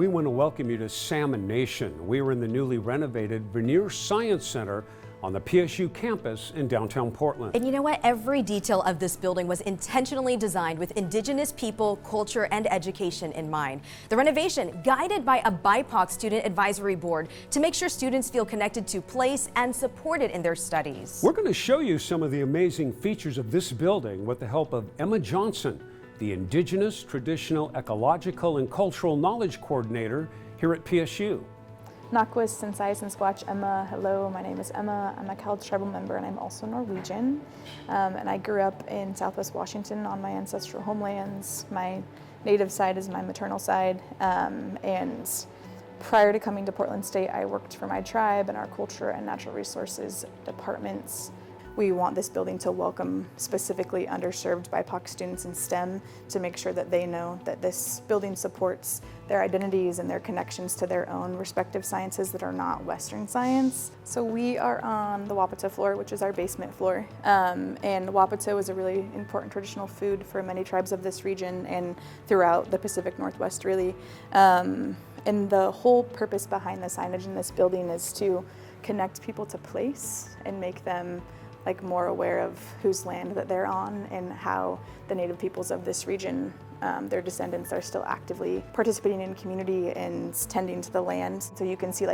we want to welcome you to Salmon Nation. We are in the newly renovated Vernier Science Center on the PSU campus in downtown Portland. And you know what? Every detail of this building was intentionally designed with Indigenous people, culture, and education in mind. The renovation guided by a BIPOC student advisory board to make sure students feel connected to place and supported in their studies. We're going to show you some of the amazing features of this building with the help of Emma Johnson, the Indigenous, Traditional, Ecological, and Cultural Knowledge Coordinator here at PSU. Nakwis, Sensai, Sensquatch, Emma. Hello, my name is Emma. I'm a Cowlitz tribal member and I'm also Norwegian. And I grew up in Southwest Washington on my ancestral homelands. My native side is my maternal side. And prior to coming to Portland State, I worked for my tribe and our culture and natural resources departments. We want this building to welcome specifically underserved BIPOC students in STEM to make sure that they know that this building supports their identities and their connections to their own respective sciences that are not Western science. So we are on the Wapato floor, which is our basement floor. And Wapato is a really important traditional food for many tribes of this region and throughout the Pacific Northwest, really. And the whole purpose behind the signage in this building is to connect people to place and make them more aware of whose land that they're on and how the native peoples of this region, their descendants are still actively participating in community and tending to the land. So you can see the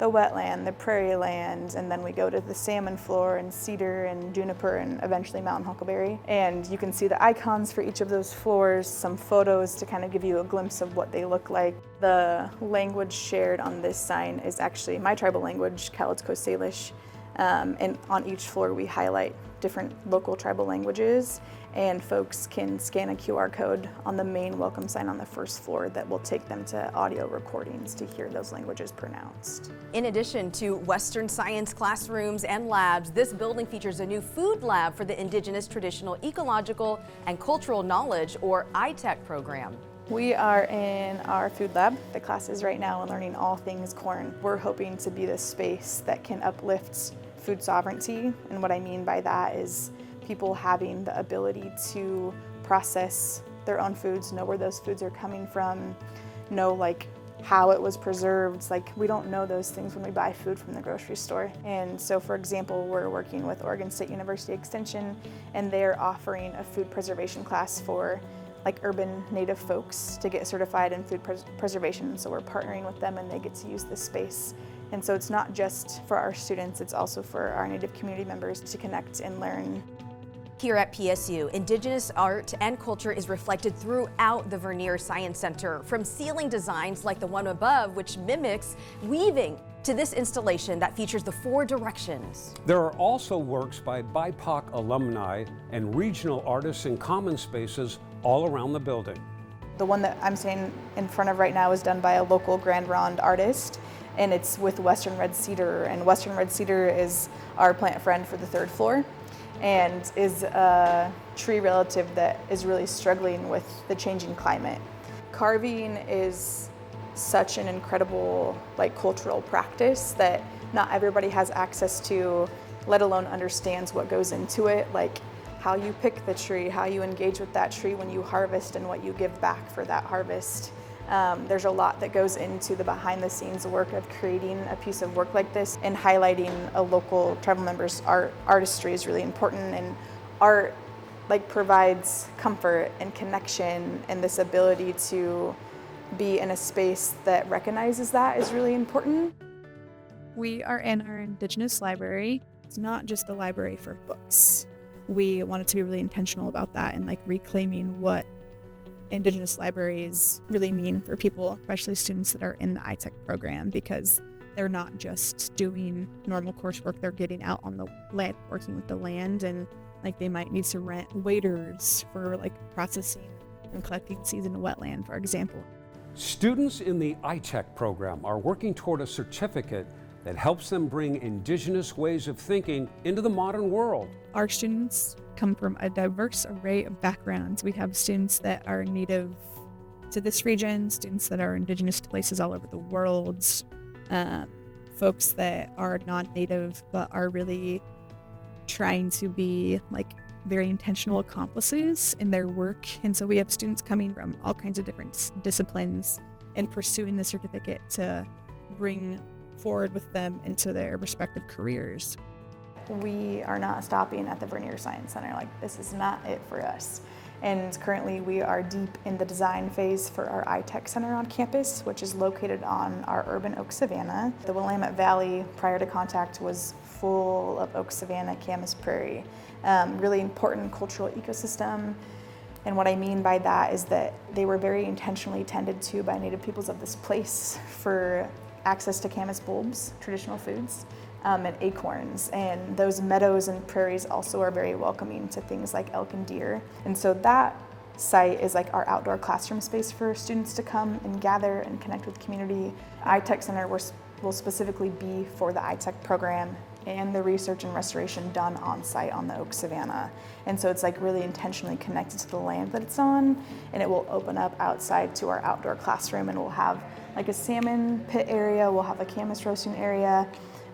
wetland, the prairie land, and then we go to the salmon floor and cedar and juniper and eventually mountain huckleberry. And you can see the icons for each of those floors, some photos to kind of give you a glimpse of what they look like. The language shared on this sign is actually my tribal language, Cowlitz Salish. And on each floor we highlight different local tribal languages, and folks can scan a QR code on the main welcome sign on the first floor that will take them to audio recordings to hear those languages pronounced. In addition to Western science classrooms and labs, this building features a new food lab for the Indigenous, Traditional, Ecological, and Cultural Knowledge, or ITEC program. We are in our food lab. The class is right now and learning all things corn. We're hoping to be the space that can uplift food sovereignty, and what I mean by that is people having the ability to process their own foods, know where those foods are coming from, know how it was preserved. We don't know those things when we buy food from the grocery store. And so, for example, we're working with Oregon State University Extension, and they're offering a food preservation class for urban native folks to get certified in food preservation. So we're partnering with them and they get to use this space. And so it's not just for our students, it's also for our native community members to connect and learn. Here at PSU, Indigenous art and culture is reflected throughout the Vernier Science Center, from ceiling designs like the one above, which mimics weaving, to this installation that features the 4 directions. There are also works by BIPOC alumni and regional artists in common spaces all around the building. The one that I'm standing in front of right now is done by a local Grand Ronde artist, and it's with Western red cedar. And Western red cedar is our plant friend for the 3rd floor and is a tree relative that is really struggling with the changing climate. Carving is such an incredible cultural practice that not everybody has access to, let alone understands what goes into it, how you pick the tree, how you engage with that tree when you harvest, and what you give back for that harvest. There's a lot that goes into the behind the scenes work of creating a piece of work like this, and highlighting a local tribal member's artistry is really important. And art provides comfort and connection, and this ability to be in a space that recognizes that is really important. We are in our Indigenous Library. It's not just the library for books. We wanted to be really intentional about that and reclaiming what Indigenous libraries really mean for people, especially students that are in the ITEC program, because they're not just doing normal coursework, they're getting out on the land, working with the land, and they might need to rent waiters for processing and collecting seeds in a wetland, for example. Students in the ITEC program are working toward a certificate that helps them bring Indigenous ways of thinking into the modern world. Our students come from a diverse array of backgrounds. We have students that are native to this region, students that are Indigenous to places all over the world, folks that are non-native but are really trying to be very intentional accomplices in their work. And so we have students coming from all kinds of different disciplines and pursuing the certificate to bring forward with them into their respective careers. We are not stopping at the Vernier Science Center. Like, this is not it for us. And currently we are deep in the design phase for our iTech Center on campus, which is located on our urban oak savanna. The Willamette Valley, prior to contact, was full of oak savanna, camas prairie. Really important cultural ecosystem. And what I mean by that is that they were very intentionally tended to by native peoples of this place for access to camas bulbs, traditional foods, and acorns. And those meadows and prairies also are very welcoming to things like elk and deer. And so that site is like our outdoor classroom space for students to come and gather and connect with community. iTech Center will specifically be for the iTech program and the research and restoration done on site on the oak savanna. And so it's like really intentionally connected to the land that it's on, and it will open up outside to our outdoor classroom, and we'll have like a salmon pit area, we'll have a camas roasting area,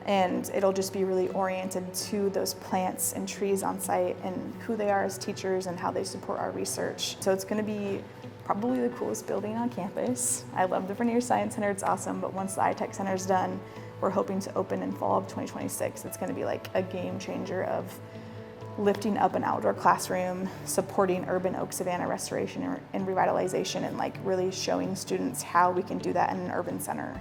and it'll just be really oriented to those plants and trees on site and who they are as teachers and how they support our research. So it's gonna be probably the coolest building on campus. I love the Vernier Science Center, it's awesome, but once the iTech Center is done, we're hoping to open in fall of 2026. It's gonna be like a game changer of lifting up an outdoor classroom, supporting urban oak savanna restoration and revitalization, and like really showing students how we can do that in an urban center.